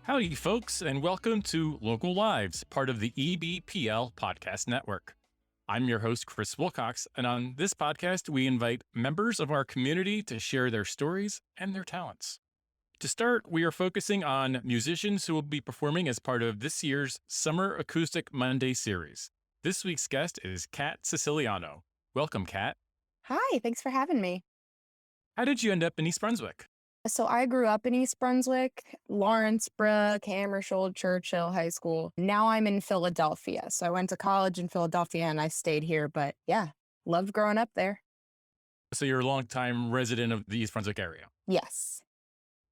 Howdy, folks, and welcome to Local Lives, part of the EBPL Podcast Network. I'm your host, Chris Wilcox, and on this podcast, we invite members of our community to share their stories and their talents. To start, we are focusing on musicians who will be performing as part of this year's Summer Acoustic Monday Series. This week's guest is Kat Siciliano. Welcome, Kat. Hi, thanks for having me. How did you end up in East Brunswick? So I grew up in East Brunswick, Lawrenceburg, Hammersholt, Churchill High School. Now I'm in Philadelphia. So I went to college in Philadelphia and I stayed here. But yeah, loved growing up there. So you're a longtime resident of the East Brunswick area. Yes.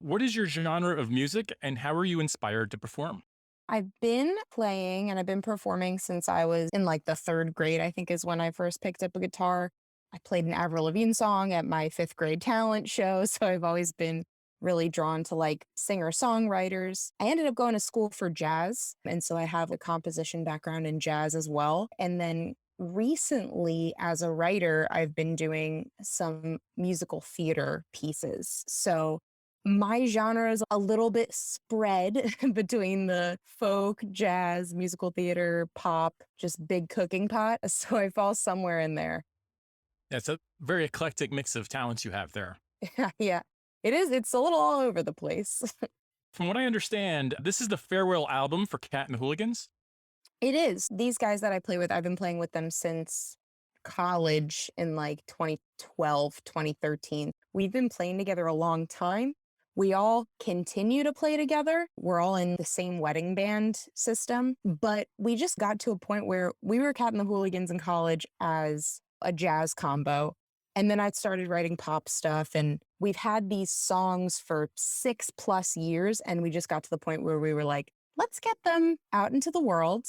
What is your genre of music and how are you inspired to perform? I've been playing and I've been performing since I was in like the third grade, I think is when I first picked up a guitar. I played an Avril Lavigne song at my fifth grade talent show. So I've always been really drawn to like singer-songwriters. I ended up going to school for jazz. And so I have a composition background in jazz as well. And then recently as a writer, I've been doing some musical theater pieces. So my genre is a little bit spread between the folk, jazz, musical theater, pop, just big cooking pot. So I fall somewhere in there. It's a very eclectic mix of talents you have there. Yeah, it is. It's a little all over the place. From what I understand, this is the farewell album for Kat and the Hooligans. It is. These guys that I play with, I've been playing with them since college in like 2012, 2013. We've been playing together a long time. We all continue to play together. We're all in the same wedding band system, but we just got to a point where we were Kat and the Hooligans in college as a jazz combo. And then I started writing pop stuff and we've had these songs for 6+ years. And we just got to the point where we were like, let's get them out into the world,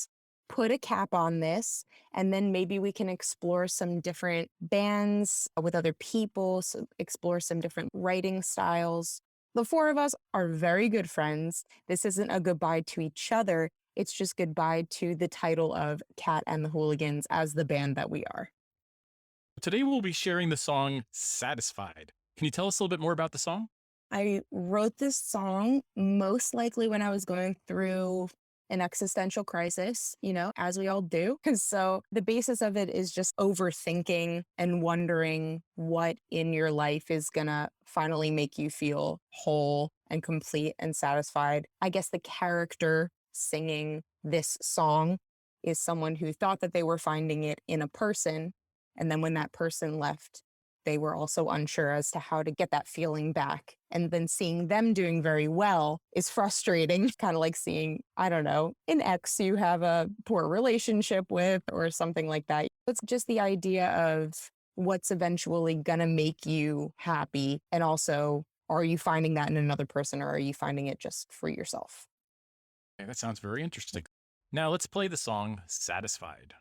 put a cap on this, and then maybe we can explore some different bands with other people, so explore some different writing styles. The four of us are very good friends. This isn't a goodbye to each other. It's just goodbye to the title of Kat and the Hooligans as the band that we are. Today we'll be sharing the song Satisfied. Can you tell us a little bit more about the song? I wrote this song most likely when I was going through an existential crisis, as we all do. So the basis of it is just overthinking and wondering what in your life is going to finally make you feel whole and complete and satisfied. I guess the character singing this song is someone who thought that they were finding it in a person. And then when that person left, they were also unsure as to how to get that feeling back. And then seeing them doing very well is frustrating, kind of like seeing, I don't know, an ex you have a poor relationship with or something like that. It's just the idea of what's eventually going to make you happy. And also, are you finding that in another person or are you finding it just for yourself? Okay, that sounds very interesting. Now let's play the song Satisfied.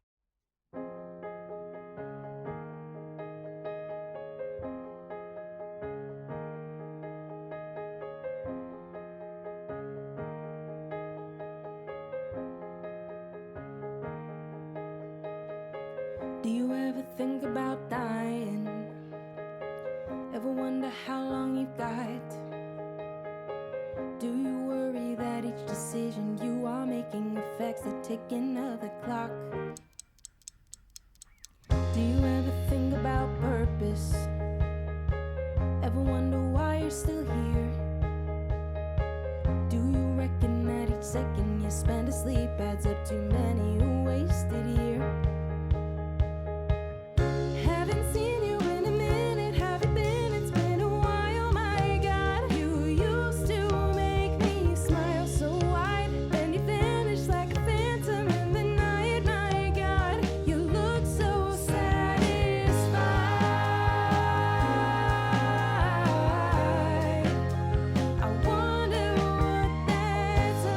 Do you ever think about dying? Ever wonder how long you've got? Do you worry that each decision you are making affects the ticking of the clock? Do you ever think about purpose? Ever wonder why you're still here? Do you reckon that each second you spend asleep adds up to many a wasted year? Haven't seen you in a minute, have you been? It's been a while, my God. You used to make me smile so wide, then you vanished like a phantom in the night, my God. You look so satisfied. I wonder what that's like.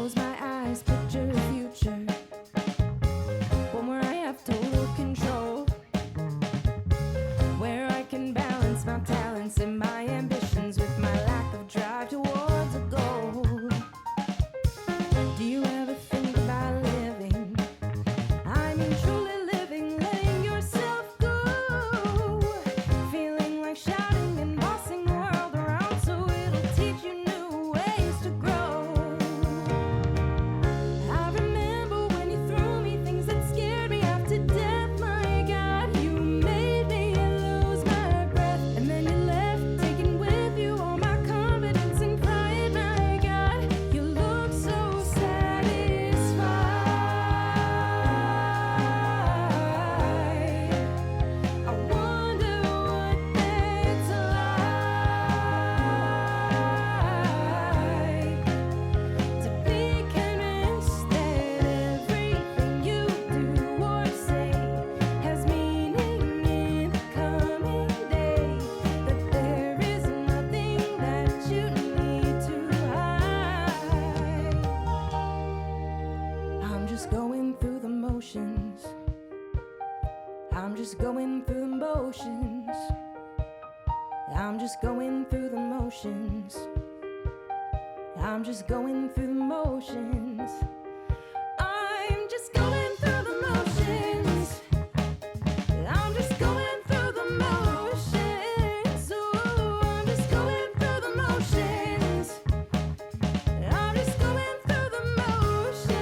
close my eyes, picture the future, one where I have total control, where I can balance my talents and my ambitions with my lack of drive towards a goal. Do you ever think about living? I mean truly living, letting yourself go, feeling like shouting and bossing the world around so it'll teach you new ways to grow. I remember when you threw me things that scared me half to death. My God, you made me lose my breath, and then you left, taking with you all my confidence and pride. My God, you look so satisfied. I wonder what that's like, to be convinced that everything you do or say has meaning in the coming day, that there is nothing that you need to hide. I'm just going through the motions. I'm just going through the motions. I'm just going through the motions. I'm just going through the motions. I'm just going through the motions. I'm just going through the motions. Ooh, I'm just going through the motions. I'm just going through the motions.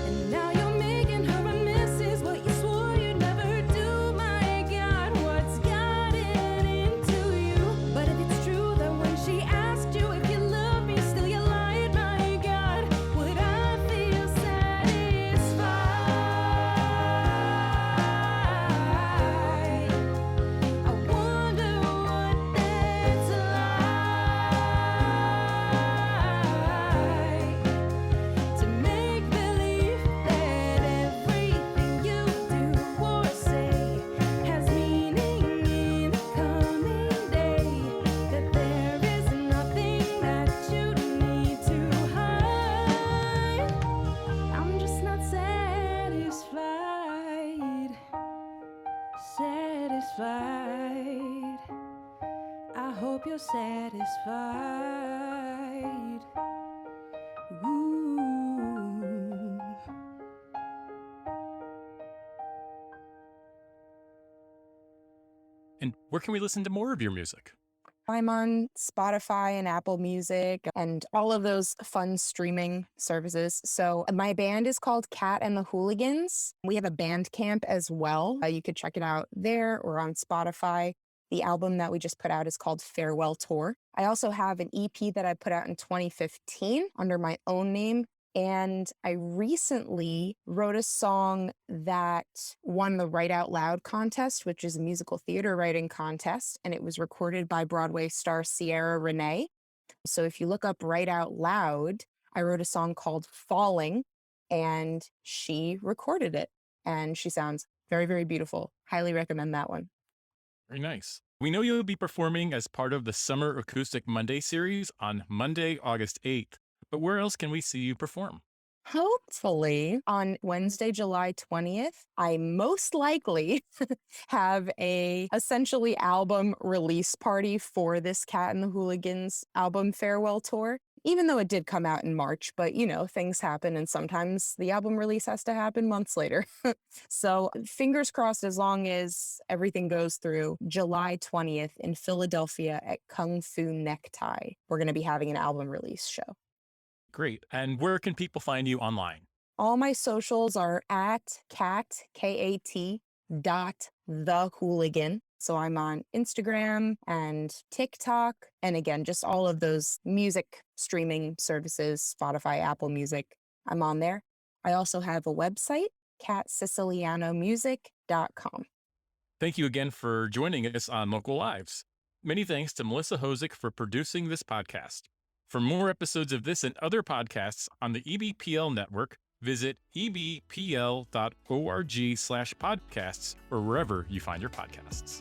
And now you're making her a missus, what you swore you'd never do. My God, what's gotten into you? But if it's true that when she asked you if you love me, still you lied. My God, would I feel satisfied? I wonder what that's like, to make believe that everything you do or say has meaning in the coming day, that there is nothing that you need to hide. I'm just not satisfied. Satisfied. I hope you're satisfied. Ooh. And where can we listen to more of your music? I'm on Spotify and Apple Music and all of those fun streaming services. So my band is called Kat and the Hooligans. We have a Bandcamp as well. You could check it out there or on Spotify. The album that we just put out is called Farewell Tour. I also have an EP that I put out in 2015 under my own name. And I recently wrote a song that won the Write Out Loud contest, which is a musical theater writing contest. And it was recorded by Broadway star Sierra Renee. So if you look up Write Out Loud, I wrote a song called Falling, and she recorded it. And she sounds very, very beautiful. Highly recommend that one. Very nice. We know you'll be performing as part of the Summer Acoustic Monday Series on Monday, August 8th. But where else can we see you perform? Hopefully on Wednesday, July 20th, I most likely have a essentially album release party for this Kat and the Hooligans album Farewell Tour. Even though it did come out in March, but you know, things happen and sometimes the album release has to happen months later. So fingers crossed, as long as everything goes through, July 20th in Philadelphia at Kung Fu Necktie, we're going to be having an album release show. Great. And where can people find you online? All my socials are at Kat, K-A-T, the Hooligan. So I'm on Instagram and TikTok. And again, just all of those music streaming services, Spotify, Apple Music. I'm on there. I also have a website, katsicilianomusic.com. Thank you again for joining us on Local Lives. Many thanks to Melissa Hosick for producing this podcast. For more episodes of this and other podcasts on the EBPL network, visit ebpl.org/podcasts or wherever you find your podcasts.